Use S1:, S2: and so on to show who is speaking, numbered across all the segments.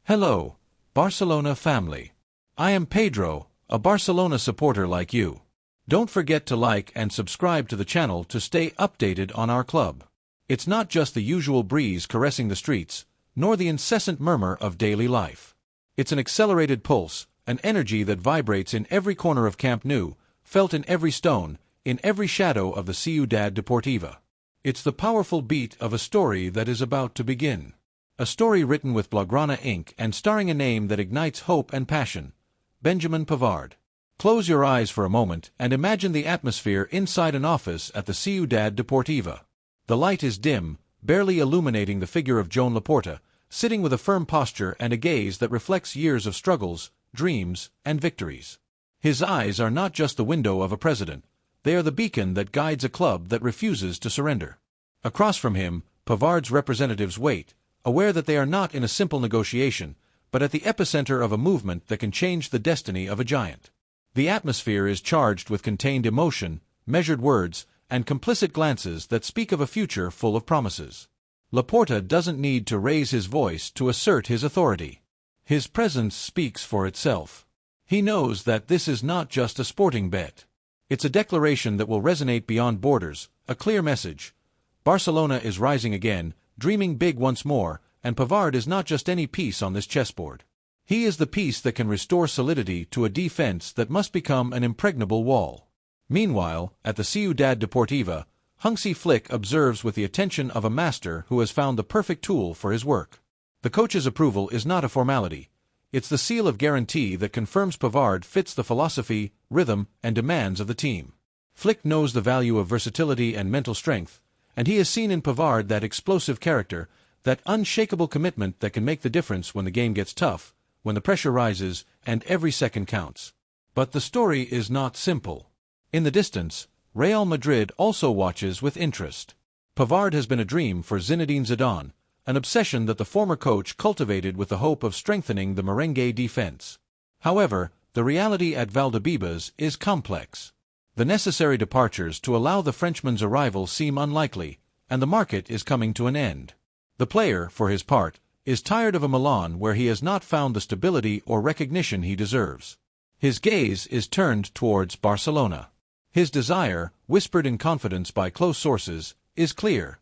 S1: Hello, Barcelona family. I am Pedro, a Barcelona supporter like you. Don't forget to like and subscribe to the channel to stay updated on our club. It's not just the usual breeze caressing the streets, nor the incessant murmur of daily life. It's an accelerated pulse, an energy that vibrates in every corner of Camp Nou, felt in every stone, in every shadow of the Ciudad Deportiva. It's the powerful beat of a story that is about to begin. A story written with Blaugrana ink and starring a name that ignites hope and passion, Benjamin Pavard. Close your eyes for a moment and imagine the atmosphere inside an office at the Ciudad Deportiva. The light is dim, barely illuminating the figure of Joan Laporta, sitting with a firm posture and a gaze that reflects years of struggles, dreams, and victories. His eyes are not just the window of a president, they are the beacon that guides a club that refuses to surrender. Across from him, Pavard's representatives wait, aware that they are not in a simple negotiation, but at the epicenter of a movement that can change the destiny of a giant. The atmosphere is charged with contained emotion, measured words, and complicit glances that speak of a future full of promises. Laporta doesn't need to raise his voice to assert his authority. His presence speaks for itself. He knows that this is not just a sporting bet. It's a declaration that will resonate beyond borders, a clear message. Barcelona is rising again, dreaming big once more, and Pavard is not just any piece on this chessboard. He is the piece that can restore solidity to a defense that must become an impregnable wall. Meanwhile, at the Ciudad Deportiva, Hansi Flick observes with the attention of a master who has found the perfect tool for his work. The coach's approval is not a formality. It's the seal of guarantee that confirms Pavard fits the philosophy, rhythm, and demands of the team. Flick knows the value of versatility and mental strength, and he has seen in Pavard that explosive character, that unshakable commitment that can make the difference when the game gets tough, when the pressure rises, and every second counts. But the story is not simple. In the distance, Real Madrid also watches with interest. Pavard has been a dream for Zinedine Zidane, an obsession that the former coach cultivated with the hope of strengthening the merengue defense. However, the reality at Valdebebas is complex. The necessary departures to allow the Frenchman's arrival seem unlikely, and the market is coming to an end. The player, for his part, is tired of a Milan where he has not found the stability or recognition he deserves. His gaze is turned towards Barcelona. His desire, whispered in confidence by close sources, is clear.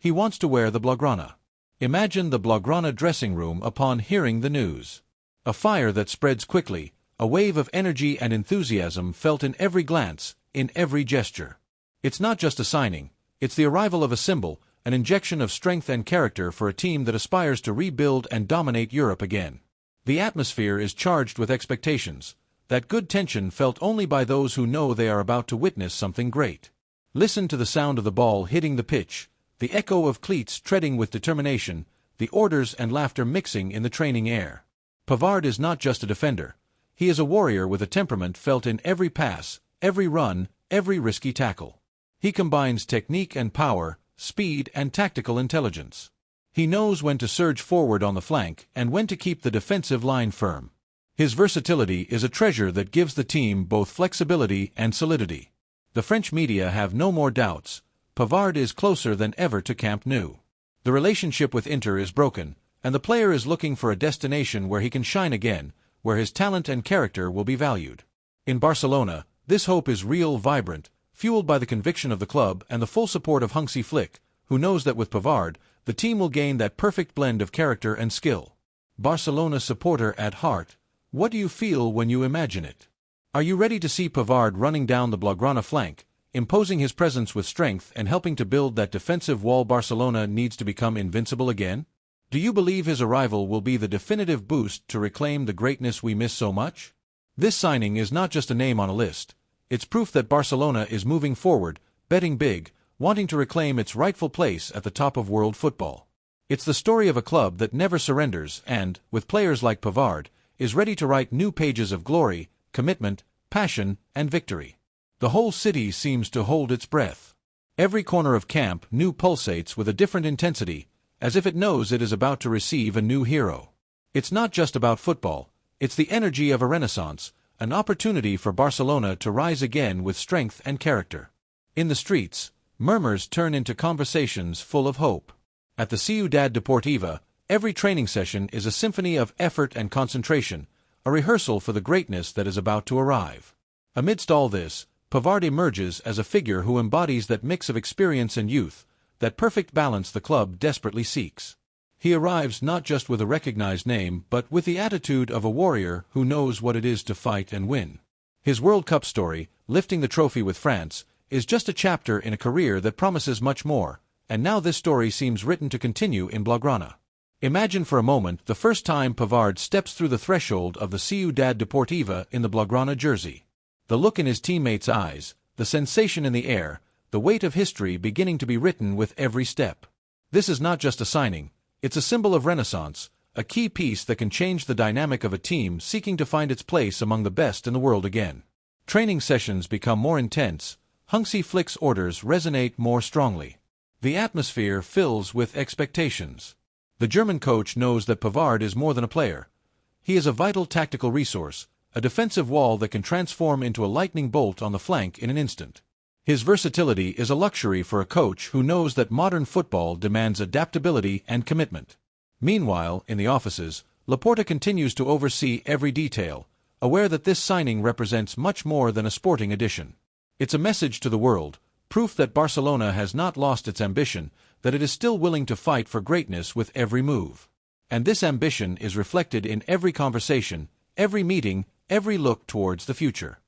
S1: He wants to wear the Blaugrana. Imagine the Blaugrana dressing room upon hearing the news. A fire that spreads quickly, a wave of energy and enthusiasm felt in every glance, in every gesture. It's not just a signing, it's the arrival of a symbol, an injection of strength and character for a team that aspires to rebuild and dominate Europe again. The atmosphere is charged with expectations, that good tension felt only by those who know they are about to witness something great. Listen to the sound of the ball hitting the pitch, the echo of cleats treading with determination, the orders and laughter mixing in the training air. Pavard is not just a defender. He is a warrior with a temperament felt in every pass, every run, every risky tackle. He combines technique and power, speed and tactical intelligence. He knows when to surge forward on the flank and when to keep the defensive line firm. His versatility is a treasure that gives the team both flexibility and solidity. The French media have no more doubts. Pavard is closer than ever to Camp Nou. The relationship with Inter is broken, and the player is looking for a destination where he can shine again, where his talent and character will be valued. In Barcelona, this hope is real, vibrant, fueled by the conviction of the club and the full support of Hansi Flick, who knows that with Pavard, the team will gain that perfect blend of character and skill. Barcelona supporter at heart, what do you feel when you imagine it? Are you ready to see Pavard running down the Blaugrana flank, imposing his presence with strength and helping to build that defensive wall Barcelona needs to become invincible again? Do you believe his arrival will be the definitive boost to reclaim the greatness we miss so much? This signing is not just a name on a list. It's proof that Barcelona is moving forward, betting big, wanting to reclaim its rightful place at the top of world football. It's the story of a club that never surrenders and, with players like Pavard, is ready to write new pages of glory, commitment, passion, and victory. The whole city seems to hold its breath. Every corner of Camp Nou pulsates with a different intensity, as if it knows it is about to receive a new hero. It's not just about football, it's the energy of a renaissance, an opportunity for Barcelona to rise again with strength and character. In the streets, murmurs turn into conversations full of hope. At the Ciudad Deportiva, Every training session is a symphony of effort and concentration, a rehearsal for the greatness that is about to arrive. Amidst all this, Pavard emerges as a figure who embodies that mix of experience and youth, that perfect balance the club desperately seeks. He arrives not just with a recognized name but with the attitude of a warrior who knows what it is to fight and win. His World Cup story, lifting the trophy with France, is just a chapter in a career that promises much more, and now this story seems written to continue in Blaugrana. Imagine for a moment the first time Pavard steps through the threshold of the Ciudad Deportiva in the Blaugrana jersey. The look in his teammates' eyes, the sensation in the air, the weight of history beginning to be written with every step. This is not just a signing, it's a symbol of renaissance, a key piece that can change the dynamic of a team seeking to find its place among the best in the world again. Training sessions become more intense, Hansi Flick's orders resonate more strongly. The atmosphere fills with expectations. The German coach knows that Pavard is more than a player. He is a vital tactical resource, a defensive wall that can transform into a lightning bolt on the flank in an instant. His versatility is a luxury for a coach who knows that modern football demands adaptability and commitment. Meanwhile, in the offices, Laporta continues to oversee every detail, aware that this signing represents much more than a sporting addition. It's a message to the world, proof that Barcelona has not lost its ambition, that it is still willing to fight for greatness with every move. And this ambition is reflected in every conversation, every meeting, every look towards the future.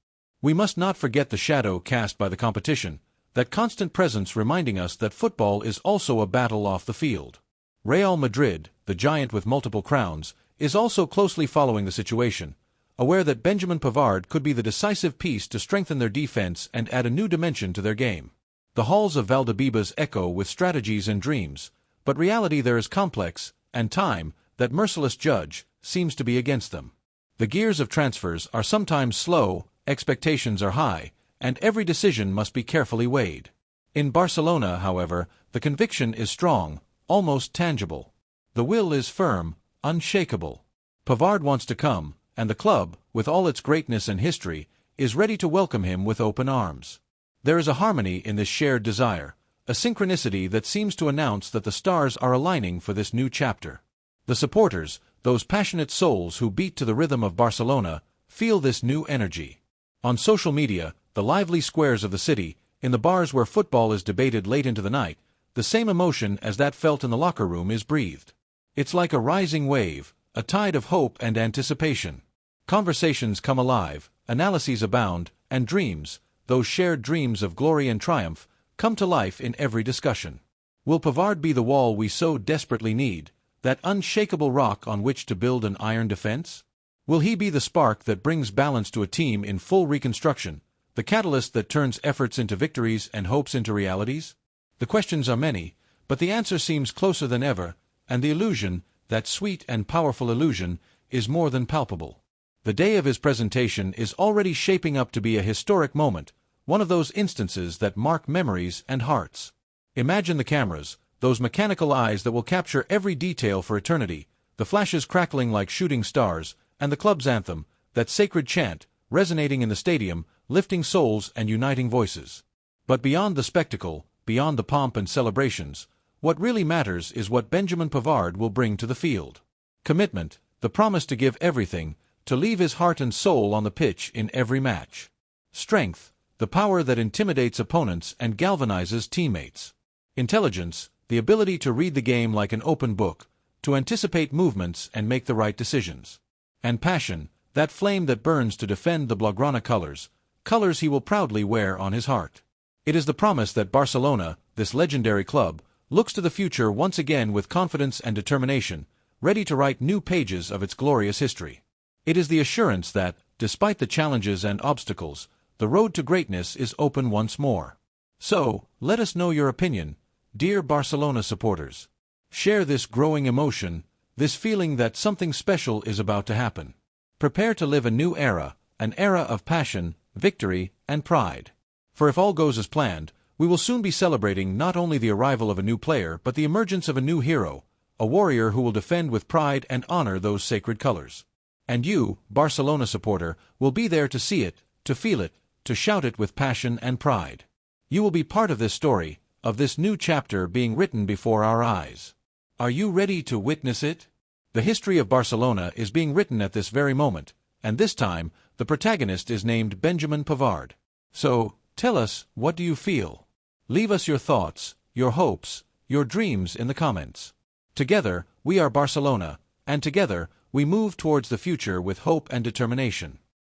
S1: We must not forget the shadow cast by the competition, that constant presence reminding us that football is also a battle off the field. Real Madrid, the giant with multiple crowns, is also closely following the situation, aware that Benjamin Pavard could be the decisive piece to strengthen their defense and add a new dimension to their game. The halls of Valdebebas echo with strategies and dreams, but reality there is complex, and time, that merciless judge, seems to be against them. The gears of transfers are sometimes slow, expectations are high, and every decision must be carefully weighed. In Barcelona, however, the conviction is strong, almost tangible. The will is firm, unshakable. Pavard wants to come, and the club, with all its greatness and history, is ready to welcome him with open arms. There is a harmony in this shared desire, a synchronicity that seems to announce that the stars are aligning for this new chapter. The supporters, those passionate souls who beat to the rhythm of Barcelona, feel this new energy. On social media, the lively squares of the city, in the bars where football is debated late into the night, the same emotion as that felt in the locker room is breathed. It's like a rising wave, a tide of hope and anticipation. Conversations come alive, analyses abound, and dreams, those shared dreams of glory and triumph, come to life in every discussion. Will Pavard be the wall we so desperately need, that unshakable rock on which to build an iron defense? Will he be the spark that brings balance to a team in full reconstruction, the catalyst that turns efforts into victories and hopes into realities? The questions are many, but the answer seems closer than ever, and the illusion, that sweet and powerful illusion, is more than palpable. The day of his presentation is already shaping up to be a historic moment, one of those instances that mark memories and hearts. Imagine the cameras, those mechanical eyes that will capture every detail for eternity, the flashes crackling like shooting stars, and the club's anthem, that sacred chant, resonating in the stadium, lifting souls and uniting voices. But beyond the spectacle, beyond the pomp and celebrations, what really matters is what Benjamin Pavard will bring to the field. Commitment, the promise to give everything, to leave his heart and soul on the pitch in every match. Strength, the power that intimidates opponents and galvanizes teammates. Intelligence, the ability to read the game like an open book, to anticipate movements and make the right decisions. And passion, that flame that burns to defend the Blaugrana colors, colors he will proudly wear on his heart. It is the promise that Barcelona, this legendary club, looks to the future once again with confidence and determination, ready to write new pages of its glorious history. It is the assurance that, despite the challenges and obstacles, the road to greatness is open once more. So, let us know your opinion, dear Barcelona supporters. Share this growing emotion, this feeling that something special is about to happen. Prepare to live a new era, an era of passion, victory, and pride. For if all goes as planned, we will soon be celebrating not only the arrival of a new player but the emergence of a new hero, a warrior who will defend with pride and honor those sacred colors. And you, Barcelona supporter, will be there to see it, to feel it, to shout it with passion and pride. You will be part of this story, of this new chapter being written before our eyes. Are you ready to witness it? The history of Barcelona is being written at this very moment, and this time, the protagonist is named Benjamin Pavard. So, tell us, what do you feel? Leave us your thoughts, your hopes, your dreams in the comments. Together, we are Barcelona, and together, we move towards the future with hope and determination.